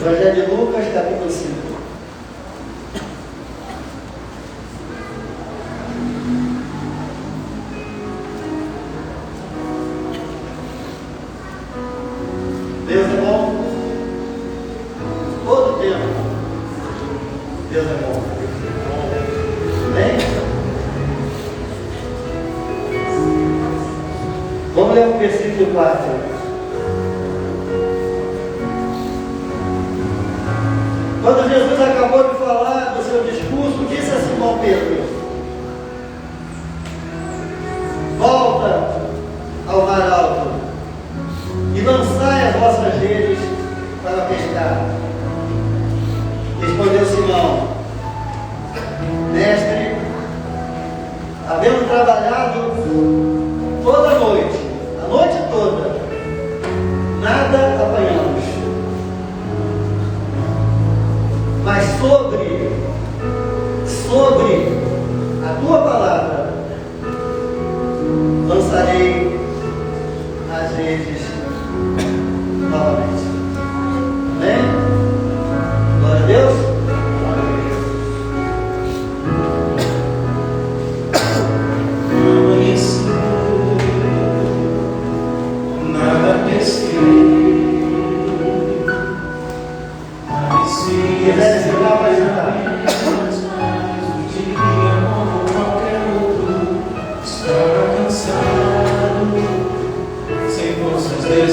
Evangelho de Lucas, capítulo 5. Deus é bom todo tempo. Deus é bom. Amém? Vamos ler o versículo 4. Quando Jesus acabou de falar do seu discurso, disse a Simão Pedro: volta ao mar alto e lançai as vossas redes para pescar. Respondeu Simão: mestre, havendo trabalhado toda a noite toda, nada apanhamos, mas sobre a tua palavra lançarei as redes novamente. Amém? Glória a Deus.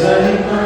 Lágrimas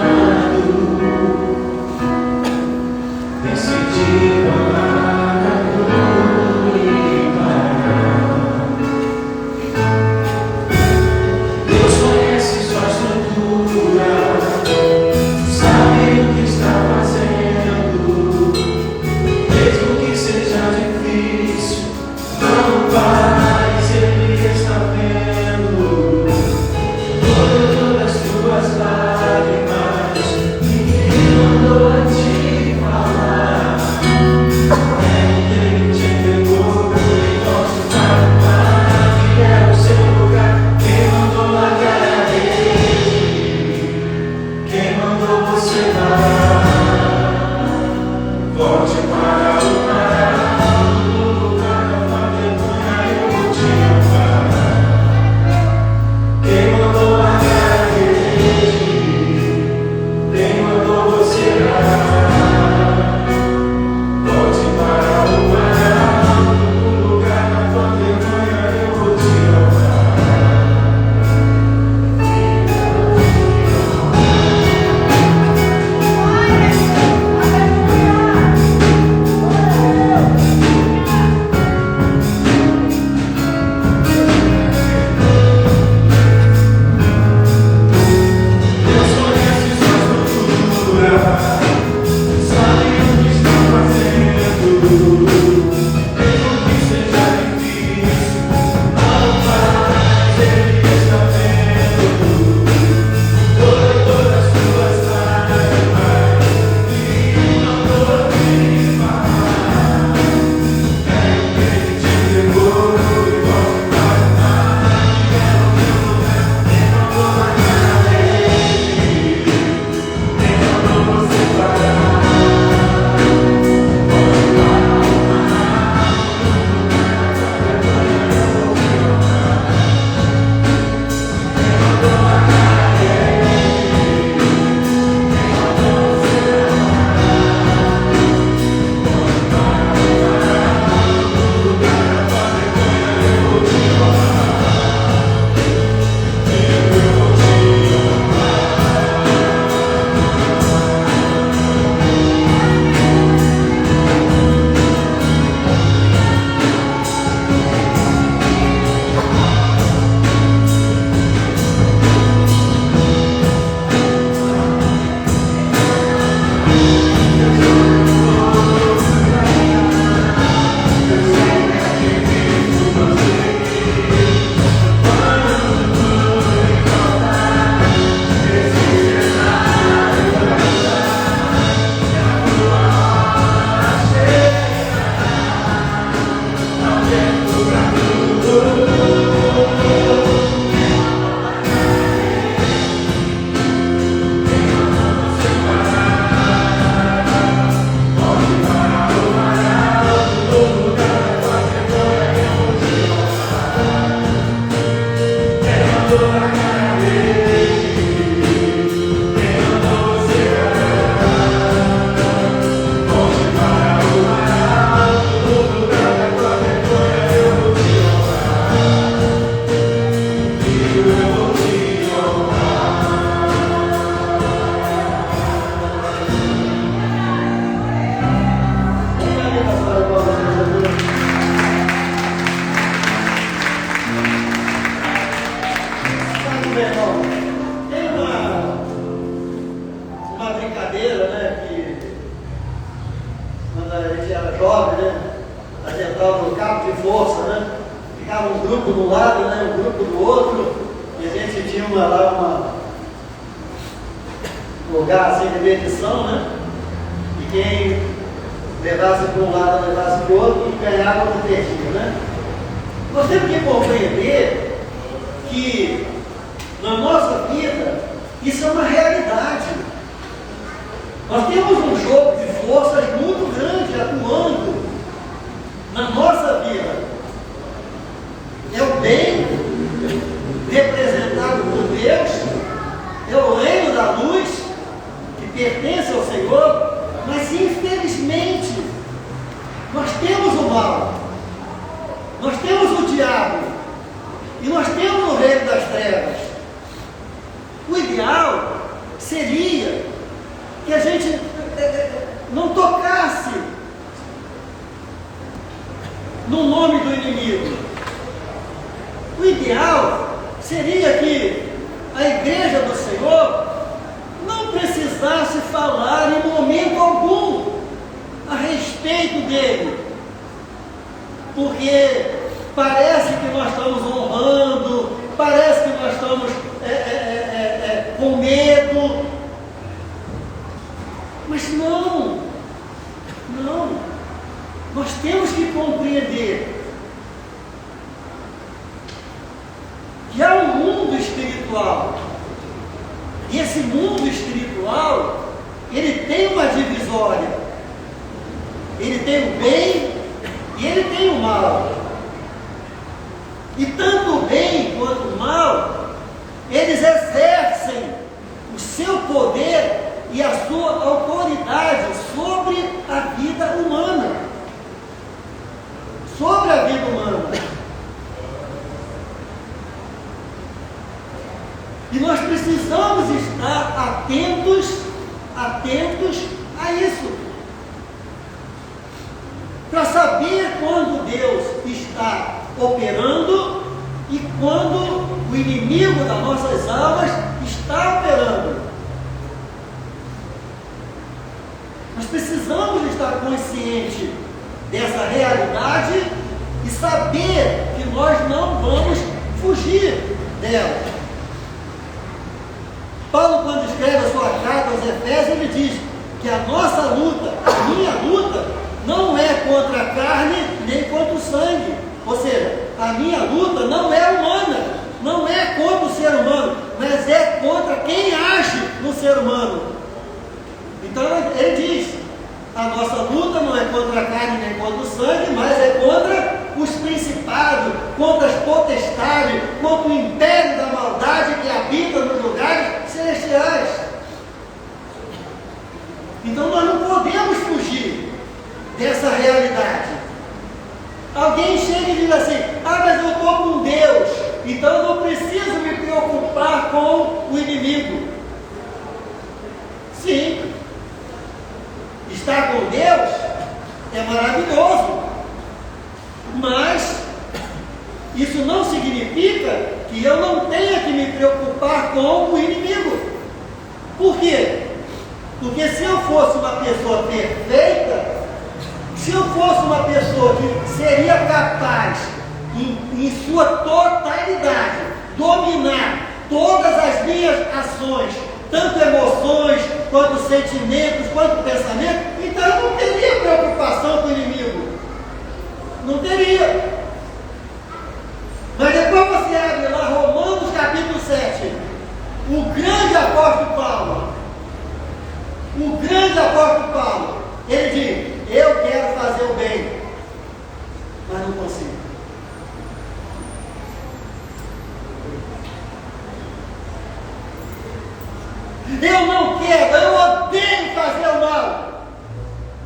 Eu não quero, eu odeio fazer o mal.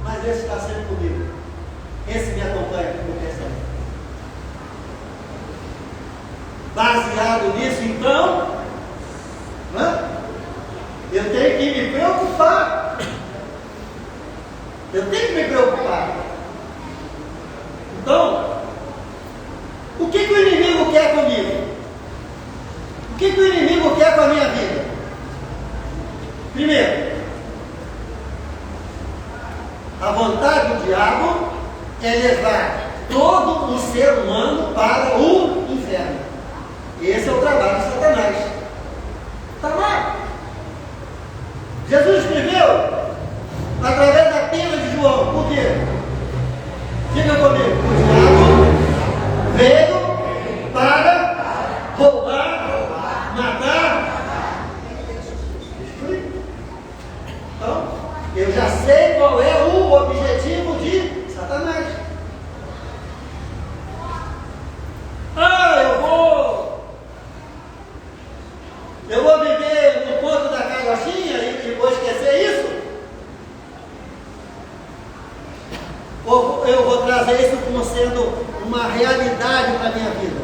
Mas esse está sempre comigo. Esse me acompanha como pensamento. Baseado nisso, então, eu tenho que me preocupar. Eu tenho que me preocupar. Então, o que o inimigo quer comigo? O que o inimigo quer com a minha vida? Primeiro, a vontade do diabo é levar todo o ser humano para o inferno. Esse é o trabalho de Satanás. Está lá. Jesus escreveu através da pena de João. Por quê? Diga comigo. O diabo veio para roubar, matar, destruir. Então, eu já sei qual é o objetivo de Satanás. Eu vou viver no ponto da carochinha e vou esquecer isso? Ou eu vou trazer isso como sendo uma realidade para a minha vida?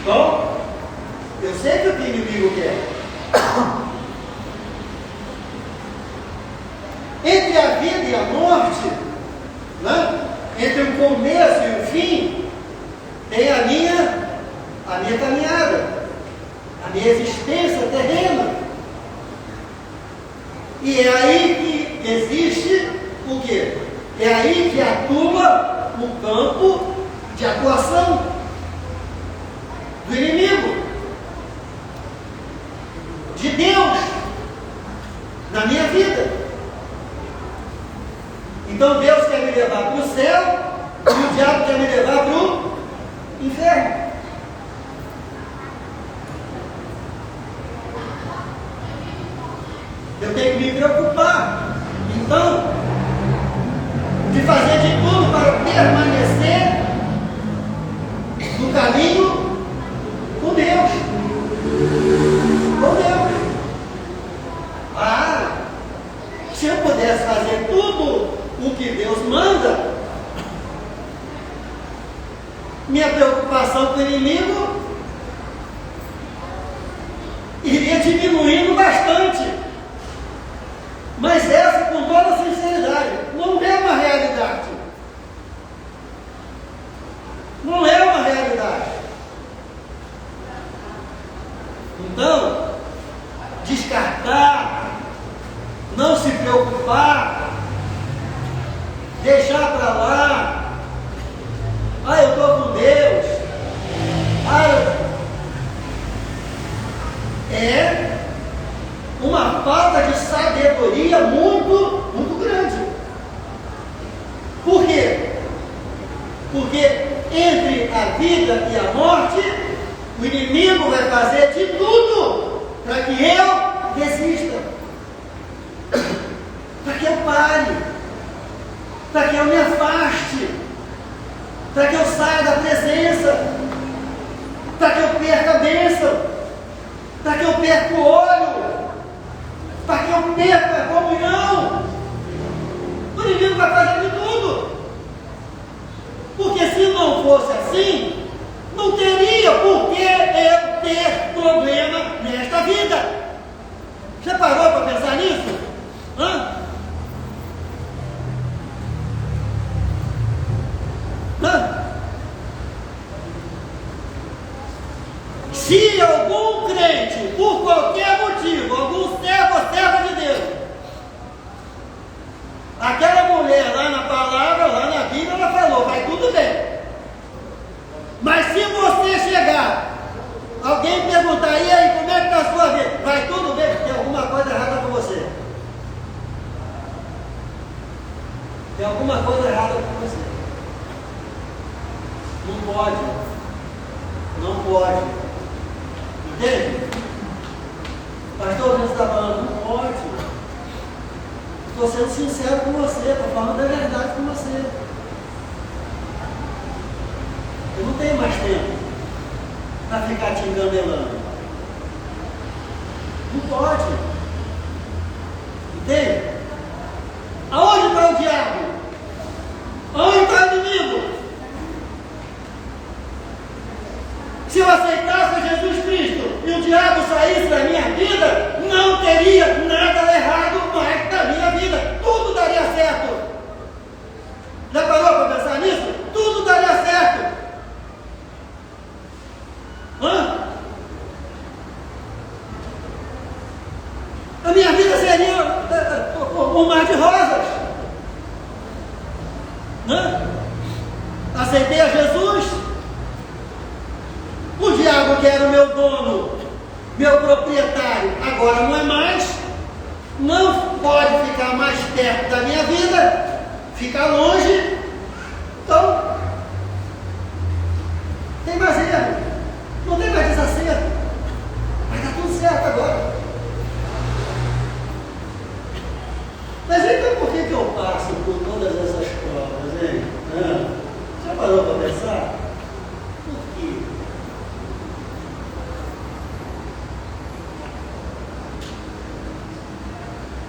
Bom, eu sei que o que o inimigo quer. Entre a vida e a morte, entre o começo e o fim, tem a minha caminhada, a minha existência terrena. E é aí que existe o quê? É aí que atua o campo de atuação do inimigo, de Deus, na minha vida. Então Deus quer me levar para o céu e o diabo quer me levar para o inferno. Eu tenho que me preocupar, então, de fazer de tudo para permanecer no caminho com Deus. Com Deus. Se eu pudesse fazer tudo o que Deus manda, minha preocupação com o inimigo iria diminuindo bastante. Mas essa, com toda sinceridade, não é uma realidade. Não é uma realidade. Então, descartar, não se preocupar, deixar para lá. Eu estou com Deus. É uma falta de sabedoria muito, muito grande. Por quê? Porque entre a vida e a morte, o inimigo vai fazer de tudo para que eu desista, para que eu pare, para que eu me afaste, para que eu saia da presença, para que eu perca a bênção, para que eu perca o olho, para que eu perca a comunhão. O inimigo vai fazer de tudo. Porque se não fosse assim, não teria por que eu ter problema nesta vida. Já parou para pensar nisso? Se algum crente, por qualquer motivo, algum servo ou serva de Deus, aquela mulher lá na palavra, lá na Bíblia, ela falou, vai tudo bem. Mas se você chegar, alguém perguntar, e aí, como é que está a sua vida? Vai tudo bem, tem alguma coisa errada com você. Tem alguma coisa errada com você. Não pode. Não pode. Entende? Pastor, você está falando, não pode. Estou sendo sincero com você, estou falando a verdade com você. Eu não tenho mais tempo. para ficar te engamelando. Não pode. Entende? Aonde está o diabo? Aonde está o inimigo? Se eu aceitasse Jesus Cristo e o diabo saísse da minha vida, não teria nada errado mais na minha vida. Tudo daria certo. Já parou para pensar nisso? Tudo daria certo. A minha vida seria um mar de rosas. Aceitei a Jesus. O diabo, que era o meu dono, meu proprietário, agora não é mais. Não pode ficar mais perto da minha vida. Fica longe. Então, tem mais erro. Não tem mais desacerto. Mas está tudo certo agora. Mas então por que eu passo por todas essas provas, hein? Já parou para pensar? Por quê?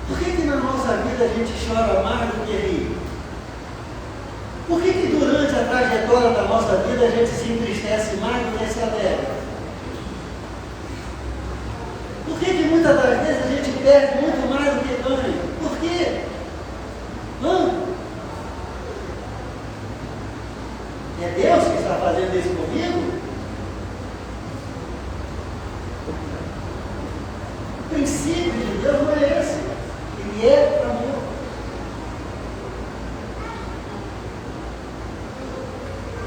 Por que na nossa vida a gente chora mais do que ri? Por que durante a trajetória da nossa vida a gente se entristece mais do que se alegra? Por que muitas das vezes a gente perde muito mais do que ganha? Por quê? É Deus que está fazendo isso comigo? O princípio de Deus não é esse. Ele é amor.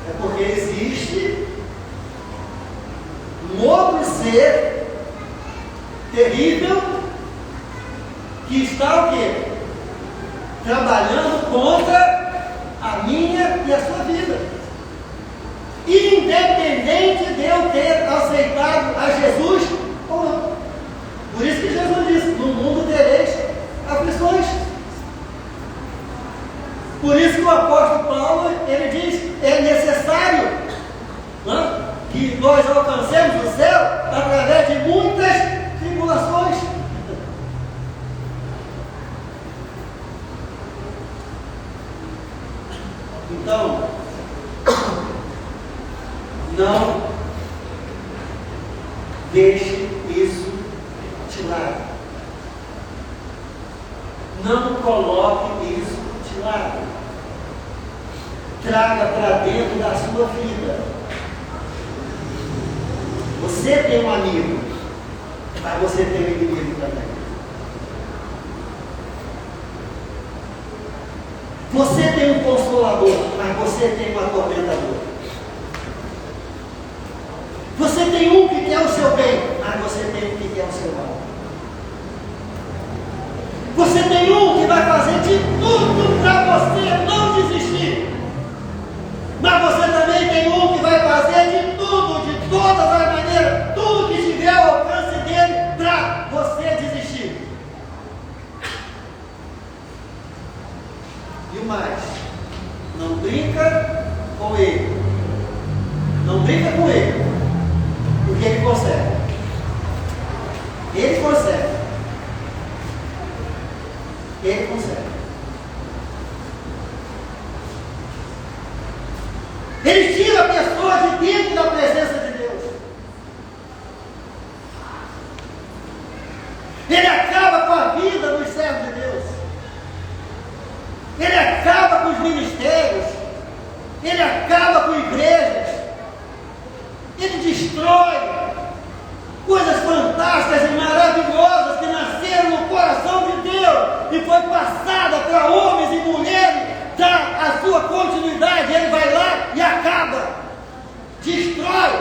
É porque existe um outro ser terrível que está o quê? Trabalhando contra a minha e a sua vida. Independente de eu ter aceitado a Jesus ou não. Por isso que Jesus disse: no mundo tereis aflições. Por isso que o apóstolo Paulo, ele diz: é necessário que nós alcancemos o céu através de muitas tribulações. Então, não deixe isso de lado. Não coloque isso de lado. Traga para dentro da sua vida. Você tem um amigo, mas você tem um inimigo também. Você tem um consolador, mas você tem um atormentador. Você tem um que quer o seu bem, mas você tem um que quer o seu mal. Você tem um que vai fazer de tudo para você não desistir. Mas você também tem um que vai fazer de tudo, de todas as maneiras, tudo que tiver ao alcance dele para você desistir. E o mais, não brinca com ele. Não brinca com ele, porque ele consegue. Ele consegue. Ele consegue. Ele tira a pessoa de dentro da presença de Deus. Ele acaba com a vida dos servos de Deus. Ele acaba com os ministérios. Ele acaba com igrejas. Ele destrói coisas fantásticas e maravilhosas que nasceram no coração de Deus e foi passada para homens e mulheres, dá a sua continuidade. Ele vai lá e acaba, destrói.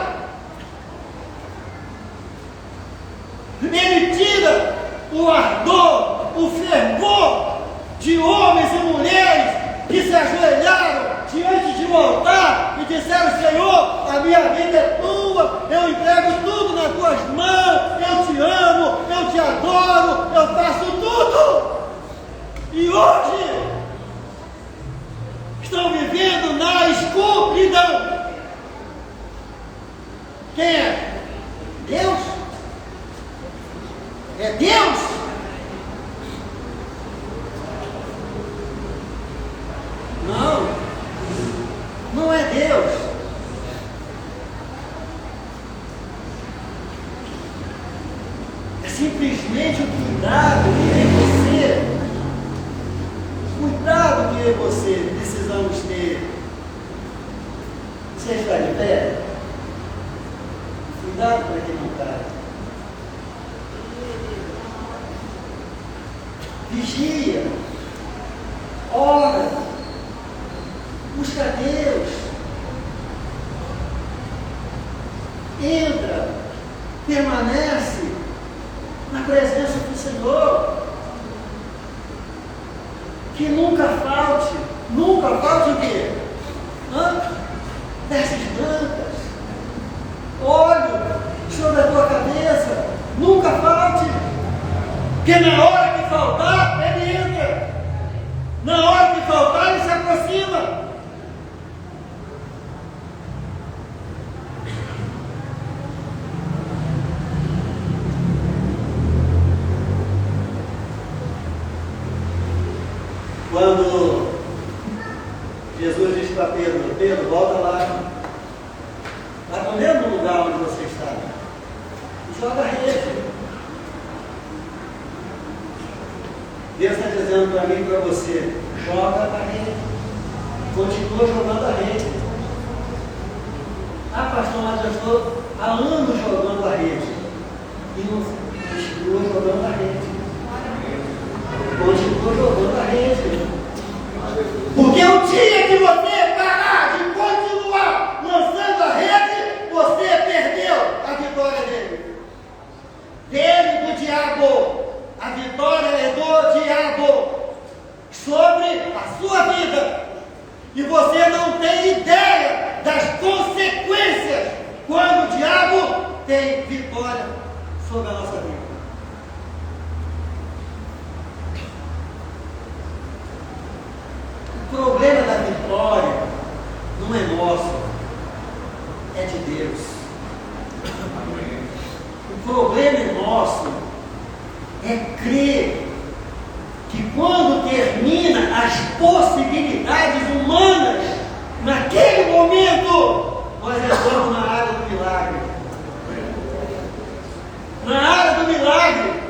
Ele tira o ardor, o fervor de homens e mulheres que se ajoelharam diante de um altar e disseram: Senhor, a minha vida é tua, eu entrego tudo nas tuas mãos, eu te amo, eu te adoro, eu faço tudo. E hoje estão vivendo na escuridão. Quem é? É Deus. Não, não é Deus. É simplesmente o cuidado que eu e você, cuidado que eu e você precisamos ter. Você está de pé? Cuidado para quem não está. Vigia, ora, busca Deus, entra, permanece na presença do Senhor. Que nunca falte o quê? Vestes brancas, óleo sobre a tua cabeça, nunca falte, porque na hora que faltar, ele entra, na hora que faltar, ele se aproxima. Quando Jesus disse para Pedro: Pedro, volta lá no mesmo lugar onde você está, e joga a rede. Deus está dizendo para mim e para você: joga a rede, continua jogando a rede. Ah, pastor, mas eu estou há anos jogando a rede, e não continua jogando a rede. Continua jogando a rede. Porque o dia que você parar de continuar lançando a rede, você perdeu a vitória dele. Dele, do diabo. A vitória é do diabo sobre a sua vida. E você não tem ideia das consequências quando o diabo tem vitória sobre a nossa vida. O problema da vitória não é nosso, é de Deus. O problema é nosso, é crer que quando termina as possibilidades humanas, naquele momento, nós entramos na área do milagre. Na área do milagre.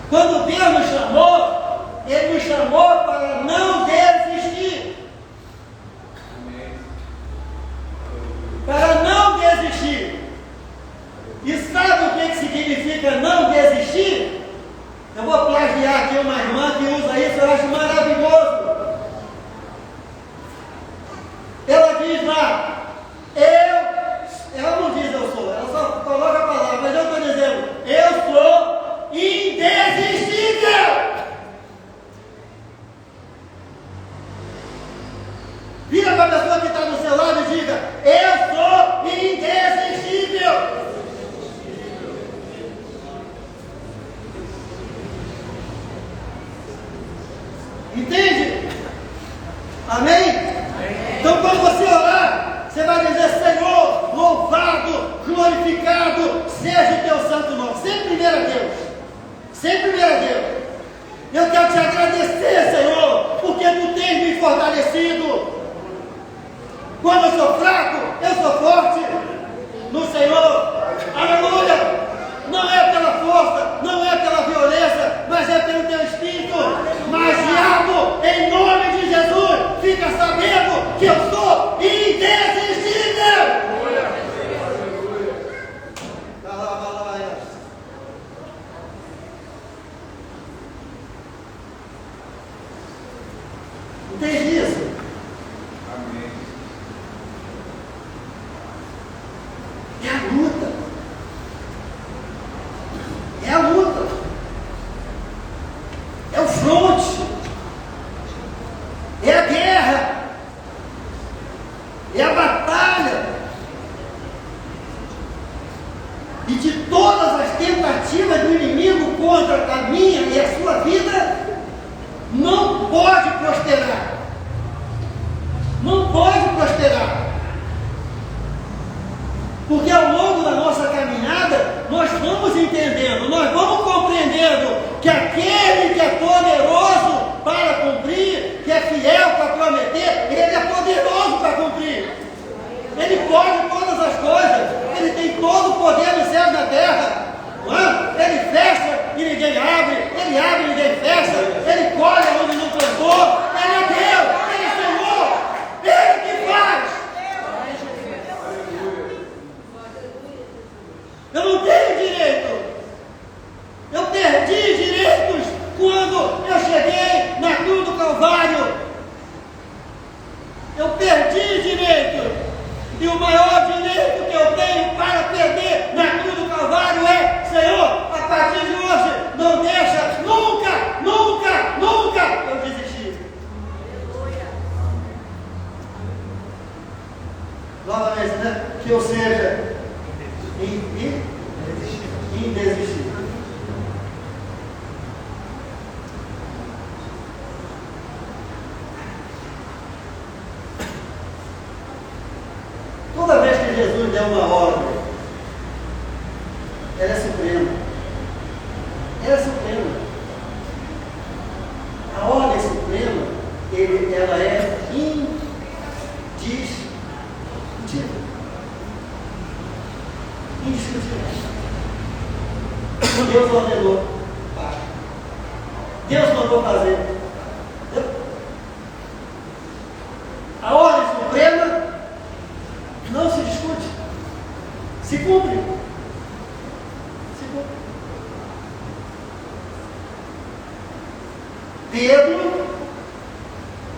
Quando Deus nos chamou, Ele nos chamou para não desistir. Para não desistir. E sabe o que significa não desistir? Eu vou plagiar aqui uma irmã que usa isso, eu acho maravilhoso. Ela diz lá, ela não diz eu sou, ela só coloca a palavra, mas eu estou dizendo, eu sou indesistível. Vira para a pessoa que está do seu lado e diga, eu sou indesistível. Entende? Amém? Então quando você orar, você vai dizer, Senhor, louvado, glorificado, seja o teu santo nome. Sempre primeiro a Deus. Sempre primeiro a Deus. Eu quero te agradecer, Senhor, porque tu tens me fortalecido. Quando eu sou fraco, eu sou forte no Senhor. Aleluia! Não é pela força, não é pela violência, mas é pelo teu Espírito. Mas diabo, em nome de Jesus, fica sabendo que eu sou indesistível. Entende isso? Amém. É a luta. É a luta. É o fronte. É a guerra. É a batalha. E de todas as tentativas do inimigo contra a minha e a sua vida, não pode prosperar. Não pode prosperar. Porque ao longo da nossa caminhada, nós vamos entendendo, nós Ele pode todas as coisas. Ele tem todo o poder no céu e na terra. Não é? Ele fecha e ninguém abre. Ele abre e ninguém fecha. Ele colhe onde não plantou. Ele é Deus. Ele é Senhor. Ele que faz. Eu não tenho direito. Eu perdi direitos quando eu cheguei na cruz do Calvário. Eu perdi direito. E o maior direito que eu tenho para perder na cruz do Calvário é: Senhor, a partir de hoje, não deixa nunca, nunca, nunca eu desistir. Novamente, né? Que eu seja indesistível. Toda vez que Jesus deu uma ordem, ela é suprema. Ela é suprema. A ordem suprema, ela é indiscutível. Indiscutível. Deus ordenou. Deus mandou fazer. A ordem suprema não se discute. Se cumpre. Se cumpre. Pedro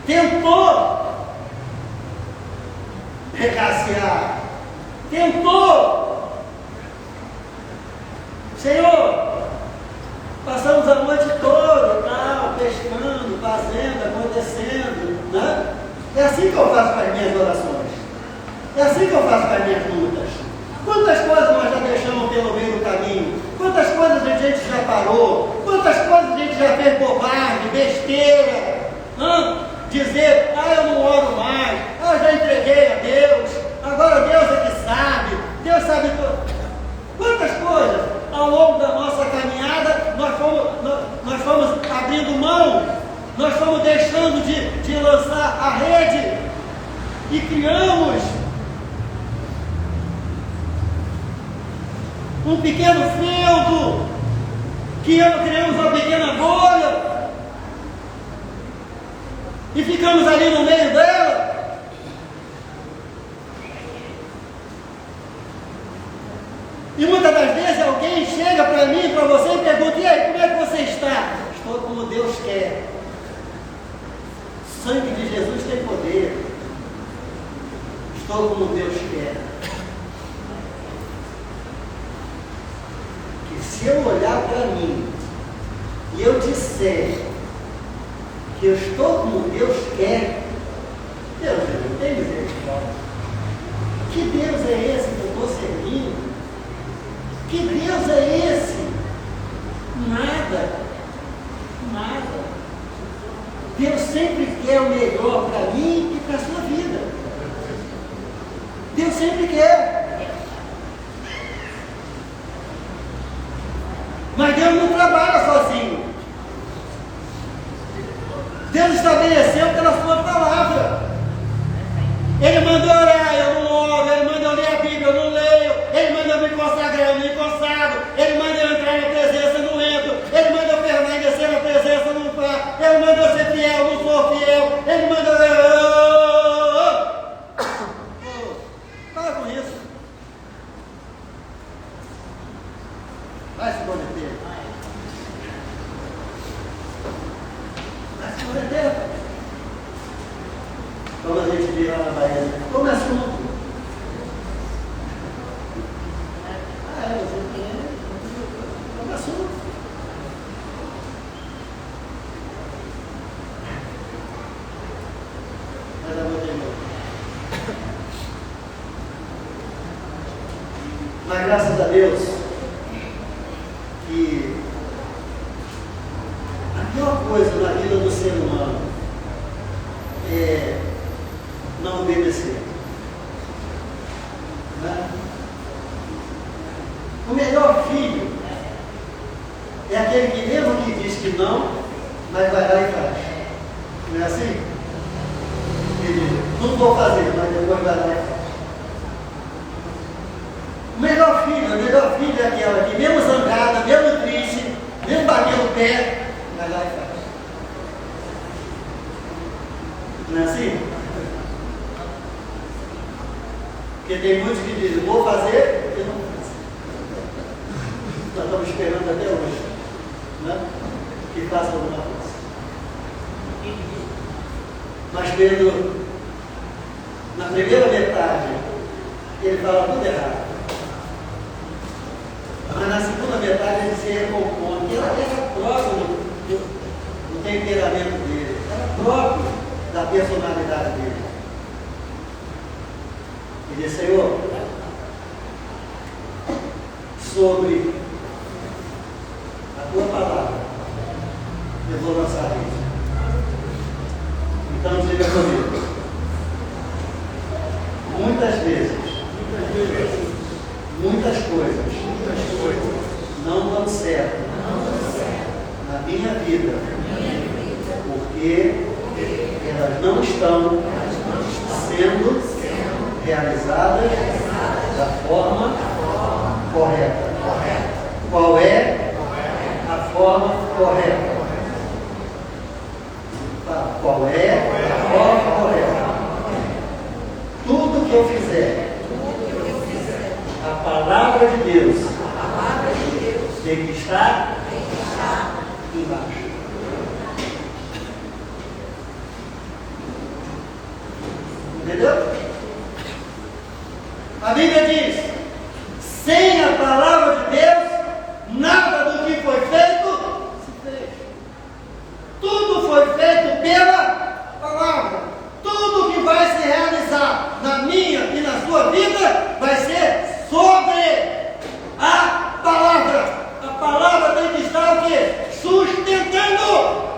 tentou recaciar. Tentou. Senhor, passamos a noite toda, tal, pescando, fazendo, acontecendo, né? É assim que eu faço com as minhas orações. É assim que eu faço com as minhas lutas. Quantas coisas nós já deixamos pelo meio do caminho? Quantas coisas a gente já parou? Quantas coisas a gente já fez bobagem, besteira? Dizer, eu não oro mais, eu já entreguei a Deus, agora Deus é que sabe, Deus sabe tudo. Quantas coisas ao longo da nossa caminhada nós fomos abrindo mão, nós fomos deixando de lançar a rede e criamos um pequeno feudo, criamos uma pequena bolha e ficamos ali no meio dela. E muitas das vezes alguém chega para mim, para você e pergunta: e aí, como é que você está? Estou como Deus quer. O sangue de Jesus tem poder. Estou como Deus quer. Que se eu olhar para mim e eu disser que eu estou como Deus quer, Deus não tem misericórdia. Que Deus é esse que eu estou servindo? Que Deus é esse? Nada. Nada. Deus sempre quer o melhor para mim e para a sua vida. Deus sempre quer. Mas Deus não trabalha sozinho. Deus estabeleceu pela sua palavra. Ele mandou orar, eu não oro. Ele mandou ler a Bíblia, eu não leio. Ele mandou me consagrar, eu não me consagro. Ele mandou eu entrar na presença, eu não entro. Ele mandou permanecer na presença, eu não faço. Ele mandou ser fiel, eu não sou fiel. Ele mandou... Para com isso. Vai se converter. Vai se converter. Quando a gente vira lá na Bahia, como é assunto? Você tem. Como é assunto? Mas eu vou ter. Mas graças a Deus que a pior coisa na vida do ser humano é não obedecer. Né? O melhor filho é aquele que mesmo que diz que não, mas vai lá e faz. Não é assim? Ele diz, não vou fazer, mas depois vai lá e faz. filha é aquela que, mesmo zangada, mesmo triste, mesmo batendo o pé, vai lá e faz. Não é assim? Porque tem muitos que dizem, vou fazer, eu não vou fazer. Nós estamos esperando até hoje, né? Que faça alguma coisa. Mas Pedro, na primeira metade, ele fala tudo errado. Mas na segunda metade ele se recompõe. Ela era próprio do temperamento dele, era próprio da personalidade dele. E disse, Senhor, sobre a tua palavra, eu vou lançar isso. Então diga comigo. Muitas vezes, muitas coisas não dão certo na minha vida, porque elas não estão sendo realizadas da forma correta. Qual é a forma correta? Qual é a forma correta? Tudo que eu fizer, a palavra de Deus tem que estar embaixo. Entendeu? A Bíblia diz, sem a palavra de Deus, nada do que foi feito se fez. Tudo foi feito pela palavra. Tudo que vai se realizar na minha e na sua vida vai ser sobre a palavra. A palavra tem que estar o quê? Sustentando.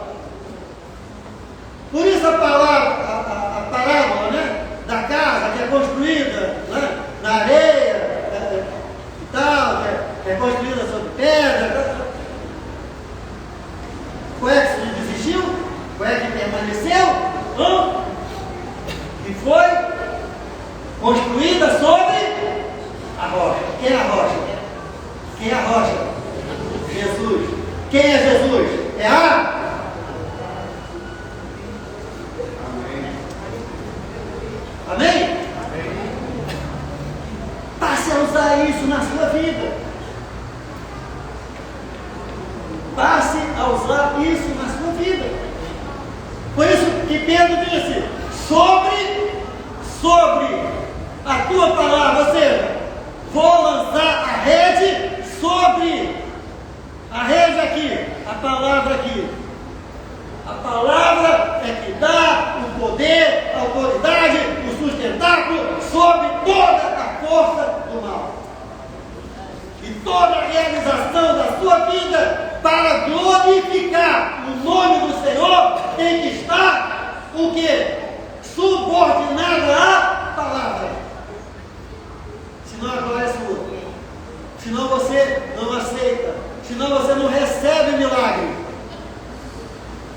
Por isso a palavra, a parábola, né? Da casa que é construída, né? Na areia e tal, que é construída sobre pedra. Qual é que desistiu? Qual é que permaneceu? Não. Que foi construída sobre a rocha. Quem é a rocha? Quem é a rocha? Jesus. Quem é Jesus? É a Amém? Passe a usar isso na sua vida. Passe a usar isso na sua vida. Por isso que Pedro disse, sobre a tua palavra, ou seja, vou lançar a rede sobre a rede aqui, a palavra aqui. A palavra é que dá o poder, a autoridade, o sustentáculo sobre toda a força do mal. E toda a realização da sua vida para glorificar o nome do Senhor tem que estar o quê? Subordinada à palavra. Senão a glória é sua. Senão você não aceita. Senão você não recebe milagre.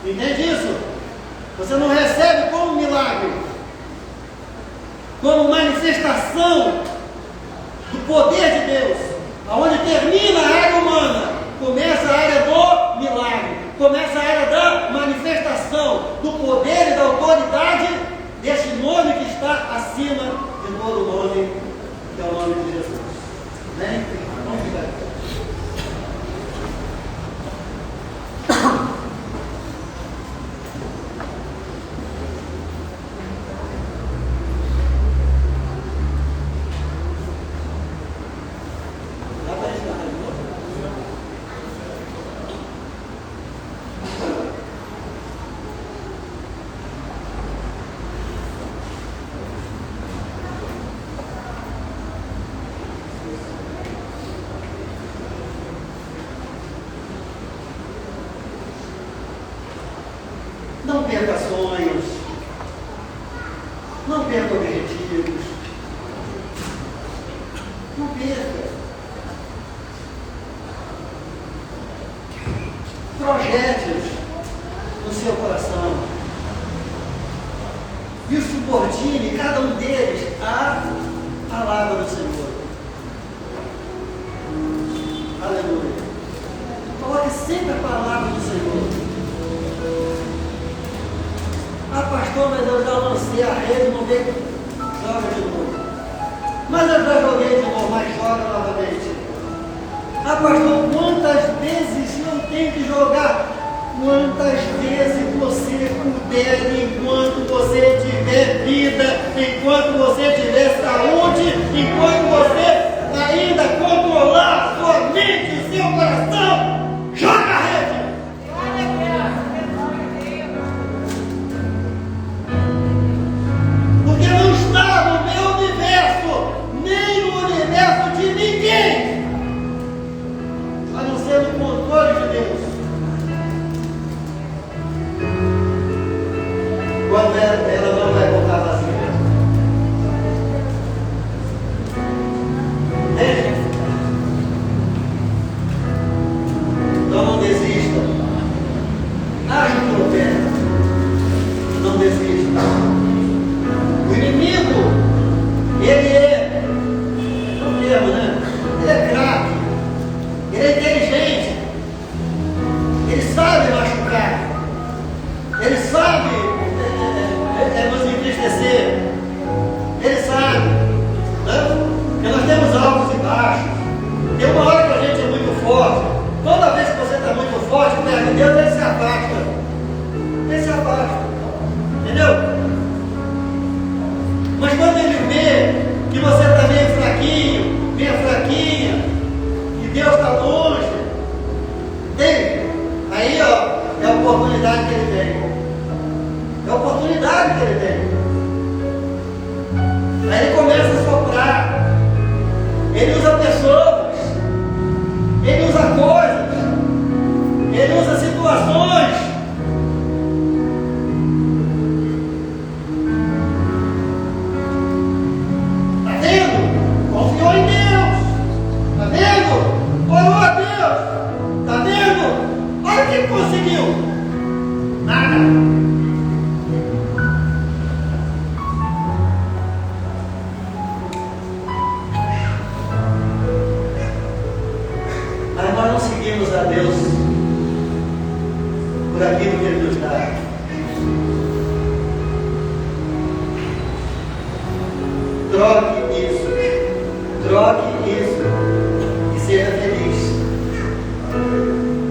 Entende isso? Você não recebe como milagre, como manifestação do poder de Deus. Aonde termina a área humana, começa a área do milagre, começa a área da manifestação do poder e da autoridade deste nome que está acima de todo nome, que é o nome de Jesus. Amém? Vamos ficar aqui. Não perca sonhos, não perca objetivos, não perca. Projete-os no seu coração e subordine cada um deles à palavra do Senhor. você a rede, não vê, joga de novo. Mas eu já joguei de novo, mas joga novamente. Ah, pastor, quantas vezes eu tenho que jogar? Quantas vezes você puder, enquanto você tiver vida, enquanto você tiver saúde, enquanto você ainda controlar sua mente e seu coração, joga a rede! Porque não está no meu universo, nem no universo de ninguém, a não ser no controle de Deus. Quando ela não vai voltar vazia. Então não desista. Haja um profeta. Não desista. O inimigo, ele é termo, né? Ele é craque. Ele é inteligente. Ele sabe machucar. Ele sabe nos entristecer. Ele sabe, né? Que nós temos altos e baixos. Tem uma hora que a gente é muito forte. Toda vez que você está muito forte perto de Deus, ele se afasta. Ele se afasta. Entendeu? Mas quando ele vê que você está meio fraquinho, meio fraquinha, que Deus está longe dele, aí ó, é a oportunidade que ele tem. É a oportunidade que ele tem. Aí ele começa a soprar. Ele usa pessoas. Ele usa coisas. Ele usa situações. Está vendo? Confiou em Deus. Está vendo? Orou a Deus. Está vendo? Olha o que conseguiu. Nada. Nós não seguimos a Deus por aquilo que Ele nos dá. Troque isso e seja feliz.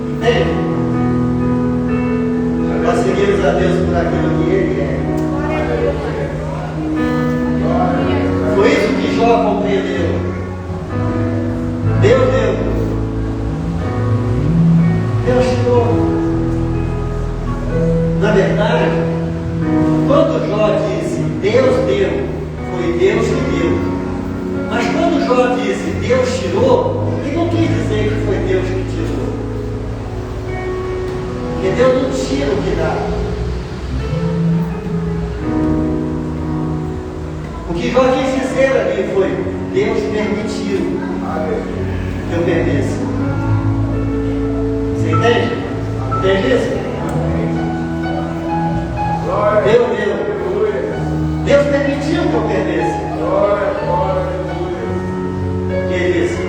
Entende? Nós seguimos a Deus por aquilo que Ele é. Foi isso que Jó compreendeu. Deus deu. Deus tirou. Na verdade, quando Jó disse Deus deu, foi Deus que deu. Mas quando Jó disse Deus tirou, ele não quis dizer que foi Deus que tirou. Porque Deus não tira o que dá. O que Jó quis dizer ali foi Deus permitiu que eu perdesse. Você entende? Entende isso? Deus permitiu que eu perdesse. Ele disse: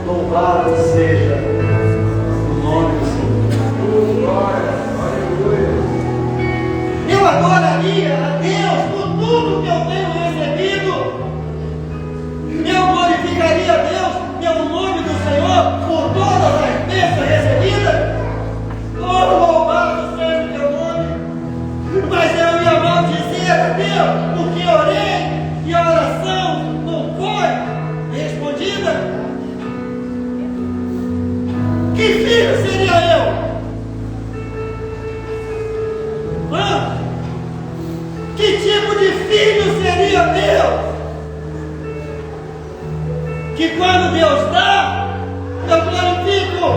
louvado seja o nome do Senhor. Eu adoraria a Deus por tudo que eu tenho recebido. Eu glorificaria a Deus pelo nome do Senhor por todas as bênçãos recebidas. Oh, louvado seja o teu nome. Mas eu ia maldizer a Deus porque orei e a oração não foi respondida. Que filho seria eu? Que tipo de filho seria Deus? Que quando Deus dá, eu glorifico.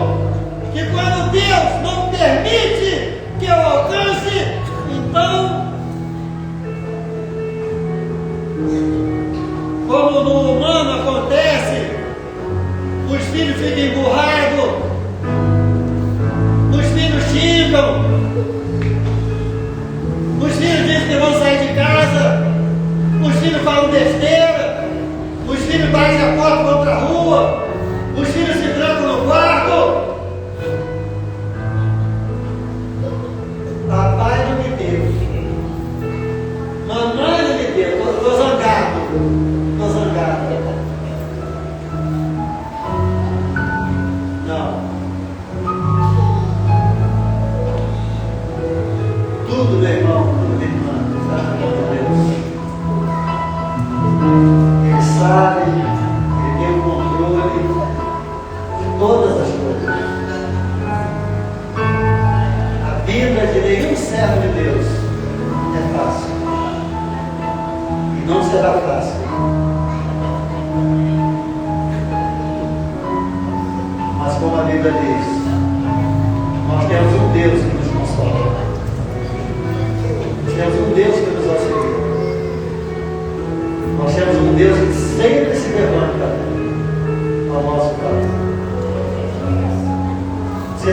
Que quando Deus não permite que eu alcance, então, como no humano acontece, os filhos ficam emburrados, os filhos xingam, os filhos dizem que vão sair de casa, os filhos falam besteira, os filhos batem a porta contra a rua, os filhos se trancam no quarto. Papai não me deu, mamãe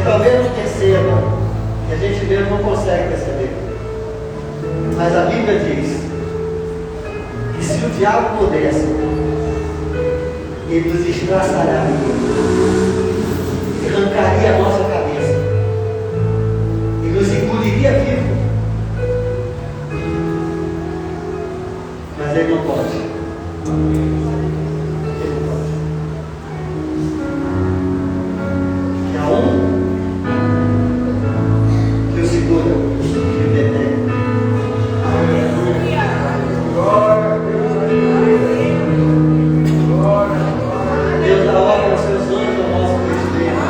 Você talvez não perceba, que a gente mesmo não consegue perceber. Mas a Bíblia diz que se o diabo pudesse, ele nos estraçalharia, arrancaria a nossa cabeça e nos engoliria vivo. Mas ele não pode. Ele não pode. Que há um que o segura, que o detém. Deus dá ordem aos seus anjos ao nosso respeito.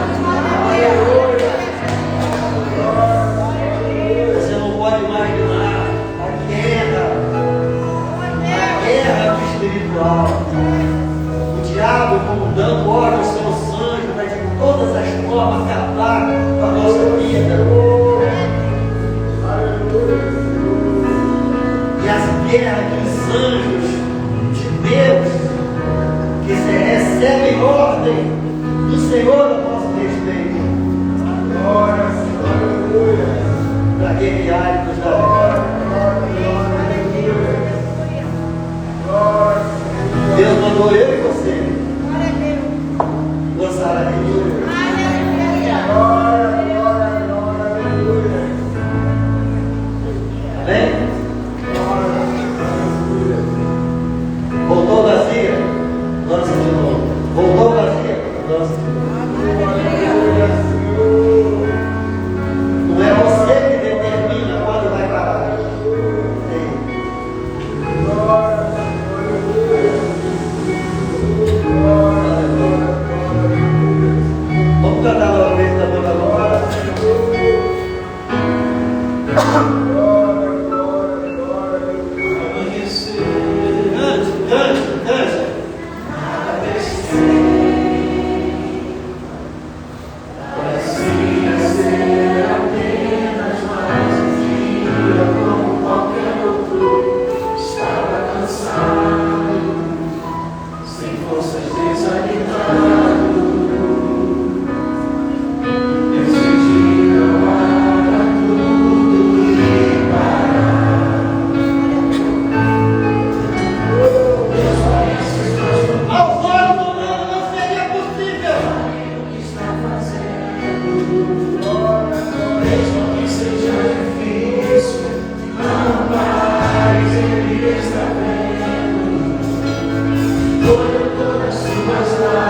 Você não pode imaginar a guerra do espiritual. O diabo como dando ordem aos seus anjos para de todas as formas acabar com a nossa vida. E as guerras dos anjos de Deus que recebem ordem do Senhor a nosso respeito. Para guerrear e nos dar vitória. Deus mandou eu e você gozar a vitória. Amém? Voltou vazia? Lança de novo. Voltou vazia? Lança de novo. Não é você que determina quando vai parar. Vamos cantar novamente da boca agora. Todas suas lágrimas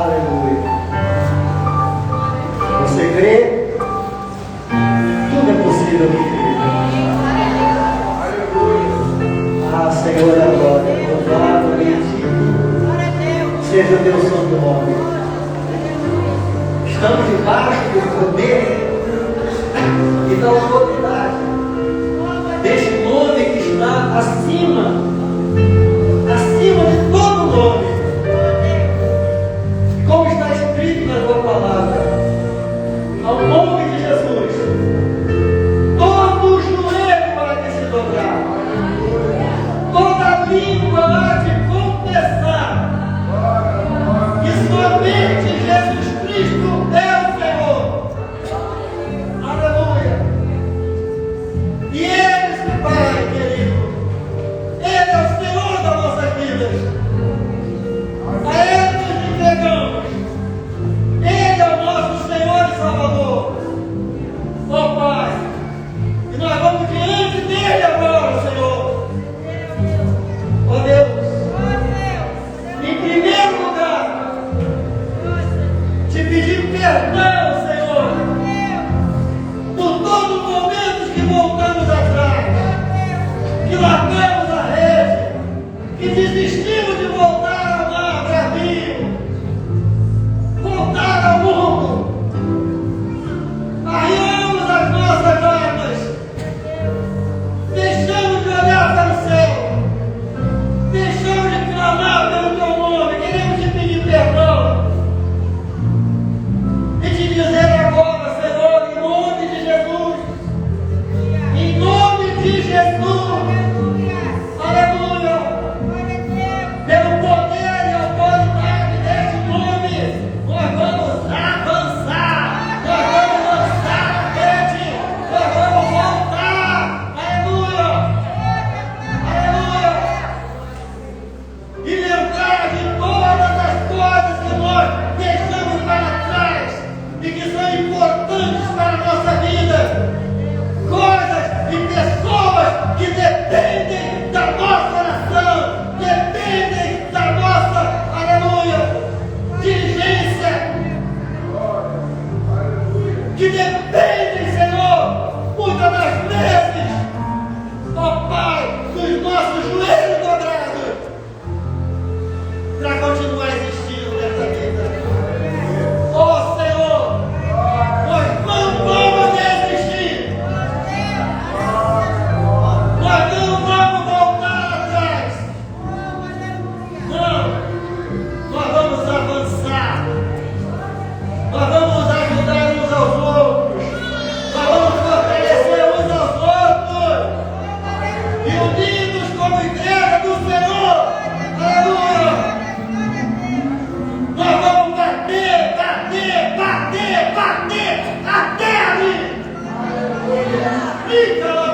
Aleluia. Você crê? Tudo é possível que crê. Ah, Senhor, agora, louvado, bendito seja o teu santo nome. Estamos debaixo do poder e da autoridade deste nome que está acima de todo nome. Como está escrito na tua palavra, ao nome de Jesus, todo joelho vai se dobrar, toda língua há de confessar que somente Jesus Cristo é o Senhor. Aleluia. E Ele, Pai querido, Ele é o Senhor das nossas vidas. A Ele nos entregamos. Ele é o nosso Senhor e Salvador. Ó Pai, e nós vamos diante dele agora, Senhor. Ó Deus, em primeiro lugar, te pedir perdão, Senhor, por todos os momentos que voltamos atrás, que largamos a rede, que desistimos de voltar ao mar bravio, voltar ao mundo, arriamos as nossas armas, deixamos de olhar para o céu, deixamos de clamar pelo teu nome, queremos te pedir perdão e te dizer agora, Senhor, em nome de Jesus, aleluia, pelo poder e autoridade deste nome, nós vamos avançar, nós vamos lançar a rede, nós vamos voltar, aleluia, e lembrar de todas as coisas que nós deixamos para trás e que são importantes para a nossa vida, coisas e pessoas que dependem da nossa nação, dependem da nossa, aleluia, diligência, que dependem, Senhor, muitas das vezes, ó Pai, dos nossos joelhos dobrados, para continuar existindo nessa vida. Ó Senhor, nós não vamos desistir. Nós não vamos voltar atrás. Não. Nós vamos avançar. Nós vamos ajudar uns aos outros. Nós vamos fortalecer uns aos outros. E unidos como igreja do Senhor. Aleluia. Nós vamos bater até ali. Fica lá.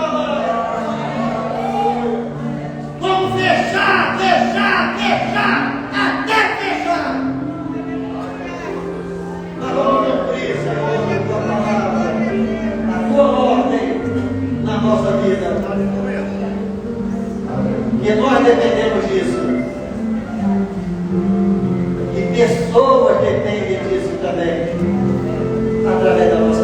Vamos fechar, até fechar. Nós vamos cumprir, Senhor, a tua palavra, a tua ordem na nossa vida. Que nós dependemos disso. E pessoas dependem disso também, através da nossa